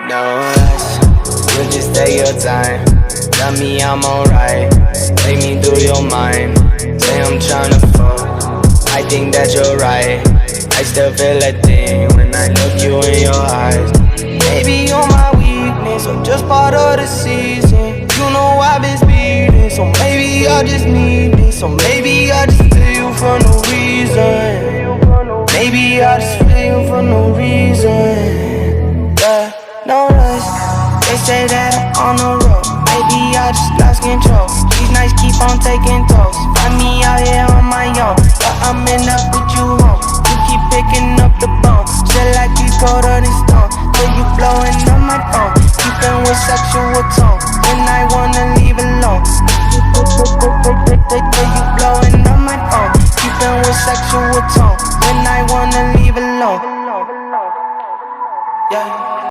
No rush, you just take your time. Tell me I'm alright, take me through your mind. Say I'm tryna fuck, I think that you're right. I still feel a thing when I look you in your eyes. Maybe you're my weakness, or just part of the season. You know I've been speeding, so maybe I just need this. Or maybe I just feel you for no reason. Maybe I just feel you for no reason. Yeah, no rush. They say that I'm on the road. Maybe I just lost control. These nights keep on taking tolls. Find me out here on my own, but I'm in up with you home. You keep picking up the bone, feel like you colder than stone. Till you blowing on my phone, keeping with sexual tone. When I wanna leave alone, till you blowing on my phone, keeping with sexual tone. When I wanna leave alone, yeah.